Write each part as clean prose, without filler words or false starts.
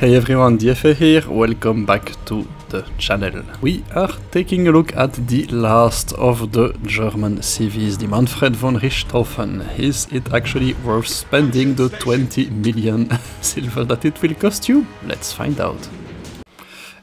Hey everyone, DFA here, welcome back to the channel. We are taking a look at the last of the German CVs, the Manfred Von Richtofen. Is it actually worth spending the 20 million silver that it will cost you? Let's find out.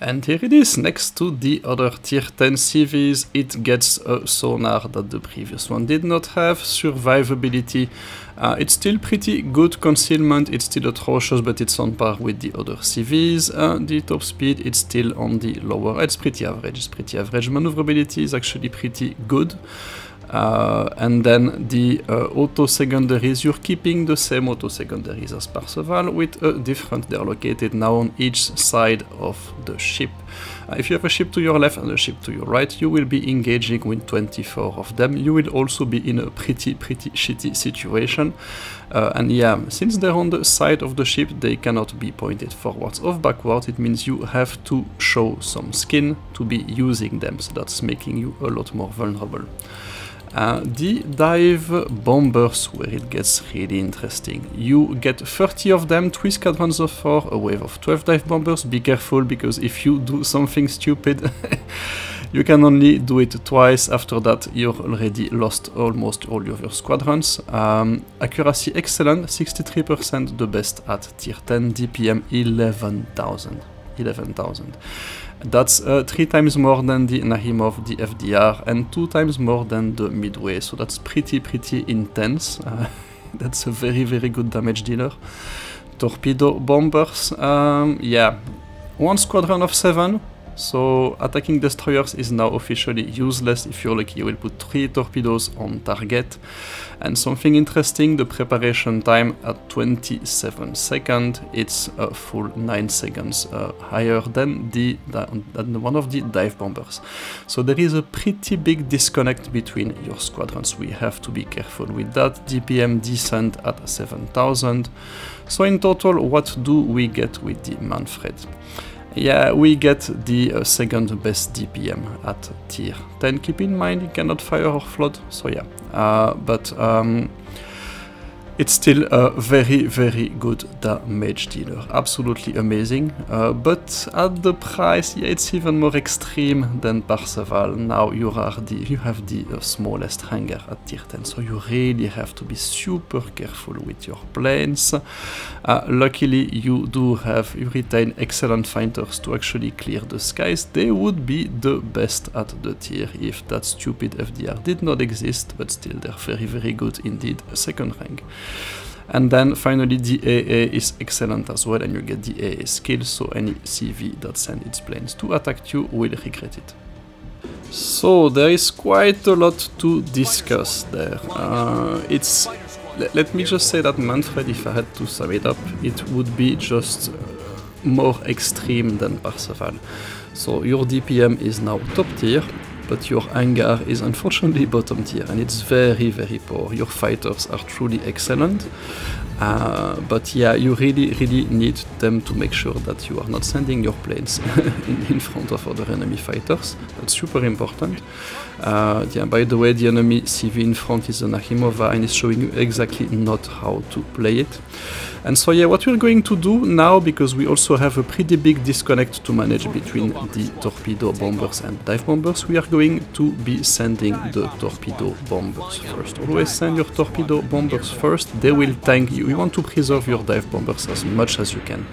And here it is, next to the other tier 10 CVs, it gets a sonar that the previous one did not have, survivability. It's still pretty good concealment, it's still atrocious, but it's on par with the other CVs. The top speed, it's still on the lower, it's pretty average. Maneuverability is actually pretty good. And then the auto secondaries, you're keeping the same auto secondaries as Parseval with a different. They're located now on each side of the ship. If you have a ship to your left and a ship to your right, you will be engaging with 24 of them. You will also be in a pretty shitty situation. And yeah, since they're on the side of the ship, they cannot be pointed forwards or backwards. It means you have to show some skin to be using them, so that's making you a lot more vulnerable. The dive bombers, where it gets really interesting. You get 30 of them, 3 squadrons of 4, a wave of 12 dive bombers. Be careful, because if you do something stupid, you can only do it twice. After that, you've already lost almost all of your squadrons. Accuracy excellent, 63%, the best at tier 10, DPM 11,000. That's 3 times more than the Nahimov, the FDR, and 2 times more than the Midway, so that's pretty intense. That's a very good damage dealer. Torpedo bombers, yeah, 1 squadron of 7, so attacking destroyers is now officially useless. If you're lucky, you will put 3 torpedoes on target. And something interesting, the preparation time at 27 seconds, it's a full 9 seconds higher than one of the dive bombers. So there is a pretty big disconnect between your squadrons. We have to be careful with that. DPM decent at 7,000. So in total, what do we get with the Manfred? Yeah, we get the second best DPM at tier 10. Keep in mind, it cannot fire or float, so yeah. But it's still a very good damage dealer. Absolutely amazing. But at the price, yeah, it's even more extreme than Parseval. Now you have the smallest hangar at tier 10, so you really have to be super careful with your planes. Luckily, you retain excellent fighters to actually clear the skies. They would be the best at the tier if that stupid FDR did not exist, but still they're very good indeed, a second rank. And then finally the AA is excellent as well, and you get the AA skill, so any CV that sends its planes to attack you will regret it. So there is quite a lot to discuss there. Let me just say that Manfred, if I had to sum it up, it would be just more extreme than Parseval. So your DPM is now top tier, but your hangar is unfortunately bottom tier, and it's very poor. Your fighters are truly excellent, but yeah, you really need them to make sure that you are not sending your planes in front of other enemy fighters. That's super important. Yeah, by the way, the enemy CV in front is a Nahimova, and it's showing you exactly not how to play it. And so yeah, what we're going to do now, because we also have a pretty big disconnect to manage between the torpedo bombers and dive bombers, we are going to be sending the torpedo bombers first. Always send your torpedo bombers first. They will tank you. You want to preserve your dive bombers as much as you can.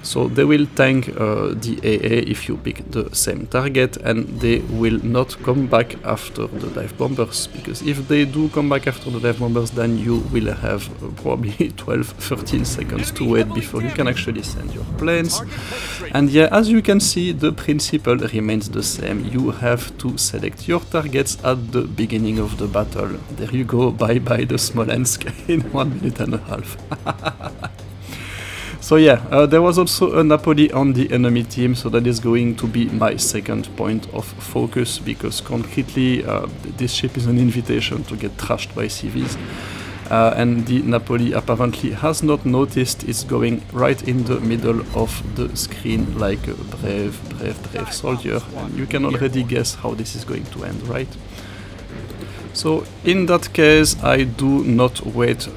So they will tank the AA if you pick the same target, and they will not come back after the dive bombers, because if they do come back after the dive bombers, then you will have probably 12-13 seconds to wait before you can actually send your planes. And yeah, as you can see, the principle remains the same. You have to select your targets at the beginning of the battle. There you go, bye the Smolensk in 1.5 minutes. So yeah, there was also a Napoli on the enemy team, so that is going to be my second point of focus, because concretely this ship is an invitation to get trashed by CVs. And the Napoli apparently has not noticed. It's going right in the middle of the screen like a brave soldier, and you can already guess how this is going to end, right? So in that case, I do not wait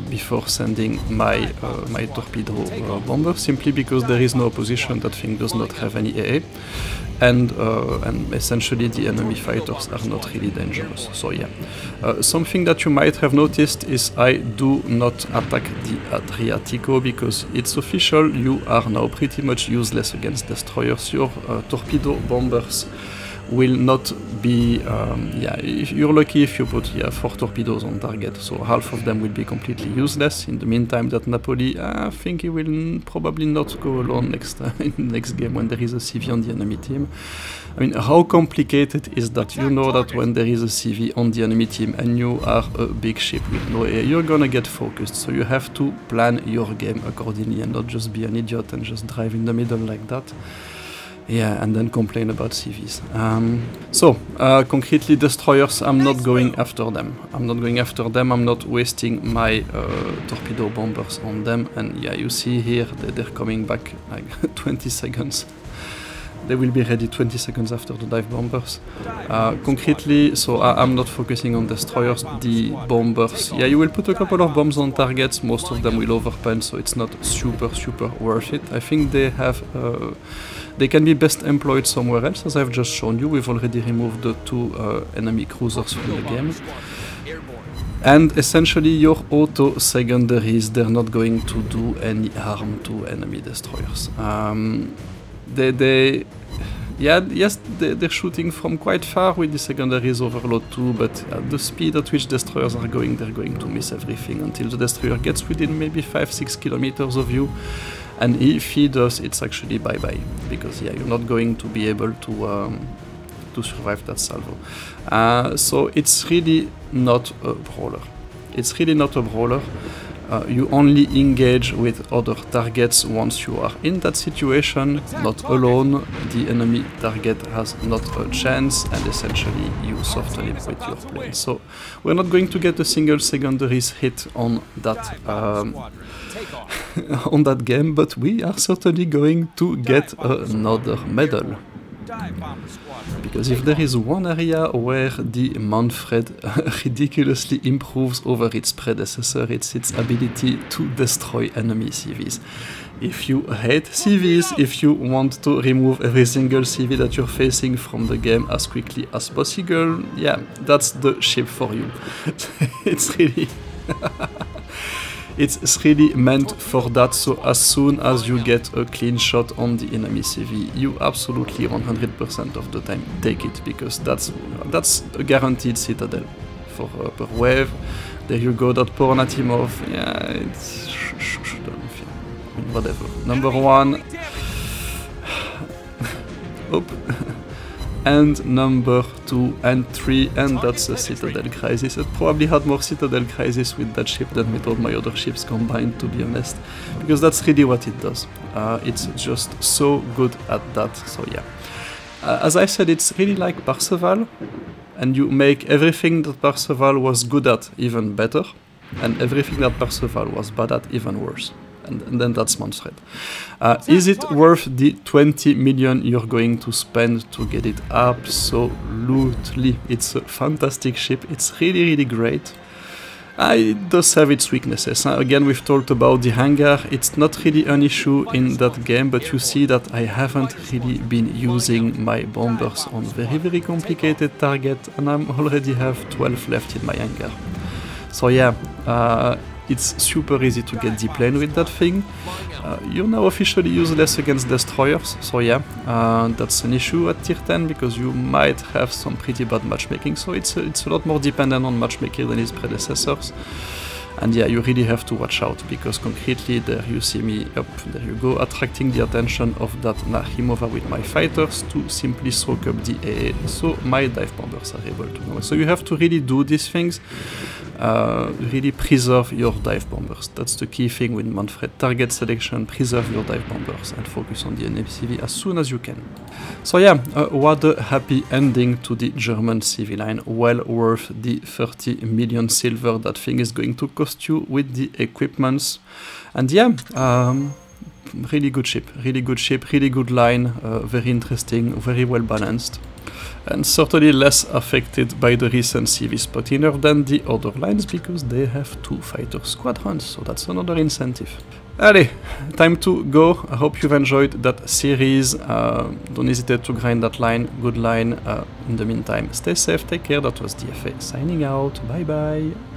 before sending my my torpedo bomber, simply because there is no opposition. That thing does not have any AA, and essentially the enemy fighters are not really dangerous. So yeah, something that you might have noticed is I do not attack the Adriatico because it's official. You are now pretty much useless against destroyers. Your torpedo bombers will not be, yeah, if you're lucky if you put 4 torpedoes on target, so half of them will be completely useless. In the meantime, that Napoli, I think he will probably not go alone in the next game when there is a CV on the enemy team. I mean, how complicated is that? You know that when there is a CV on the enemy team and you are a big ship with no AA, you're gonna get focused, so you have to plan your game accordingly and not just be an idiot and just drive in the middle like that. Yeah, and then complain about CVs. Concretely, destroyers, I'm not going after them. I'm not wasting my torpedo bombers on them. And yeah, you see here that they're coming back like 20 seconds. They will be ready 20 seconds after the dive bombers. Concretely, so I'm not focusing on destroyers. The bombers, yeah, you will put a couple of bombs on targets. Most of them will overpunch, so it's not super worth it. I think they have... they can be best employed somewhere else, as I've just shown you. We've already removed the 2 enemy cruisers from the game. And essentially your auto secondaries, they're not going to do any harm to enemy destroyers. They're shooting from quite far with the secondaries overload too, but at the speed at which destroyers are going, they're going to miss everything until the destroyer gets within maybe 5-6 kilometers of you. And if he does, it's actually bye-bye, because yeah, you're not going to be able to survive that salvo. So it's really not a brawler. You only engage with other targets once you are in that situation, not alone. The enemy target has not a chance, and essentially you soft him with your plane. So we're not going to get a single secondaries hit on that on that game, but we are certainly going to get another medal. Because if there is one area where the Manfred ridiculously improves over its predecessor, it's its ability to destroy enemy CVs. If you hate CVs, if you want to remove every single CV that you're facing from the game as quickly as possible, yeah, that's the ship for you. It's really... It's really meant for that, so as soon as you get a clean shot on the enemy CV, you absolutely 100% of the time take it, because that's a guaranteed citadel for per wave. There you go, that poor Natimov, yeah, it's... whatever. Number 1. Oop. And number 2 and 3, and that's a Citadel Crisis. It probably had more Citadel Crisis with that ship than with all my other ships combined, to be honest, because that's really what it does. It's just so good at that, so yeah. As I said, it's really like Parseval, and you make everything that Parseval was good at even better, and everything that Parseval was bad at even worse. And then that's Manfred. Is it worth the 20 million you're going to spend to get it? Absolutely. It's a fantastic ship. It's really great. It does have its weaknesses. Again, we've talked about the hangar. It's not really an issue in that game, but you see that I haven't really been using my bombers on very complicated target, and I already have 12 left in my hangar. So yeah, it's super easy to get the plane with that thing. You're now officially useless against destroyers, so yeah, that's an issue at tier 10, because you might have some pretty bad matchmaking, so it's a lot more dependent on matchmaking than his predecessors. And yeah, you really have to watch out, because concretely there you see me, up there you go, attracting the attention of that Nahimova with my fighters to simply soak up the AA, so my dive bombers are able to know. So you have to really do these things, really preserve your dive bombers. That's the key thing with Manfred. Target selection, preserve your dive bombers, and focus on the enemy CV as soon as you can. So yeah, what a happy ending to the German CV line. Well worth the 30 million silver that thing is going to cost you with the equipments. And yeah, really good ship, really good line, very interesting, very well balanced. And certainly less affected by the recent CV spotting nerf than the other lines because they have 2 fighter squadrons, so that's another incentive. Allez, time to go. I hope you've enjoyed that series. Don't hesitate to grind that line. Good line. In the meantime, stay safe, take care. That was DFA signing out. Bye bye.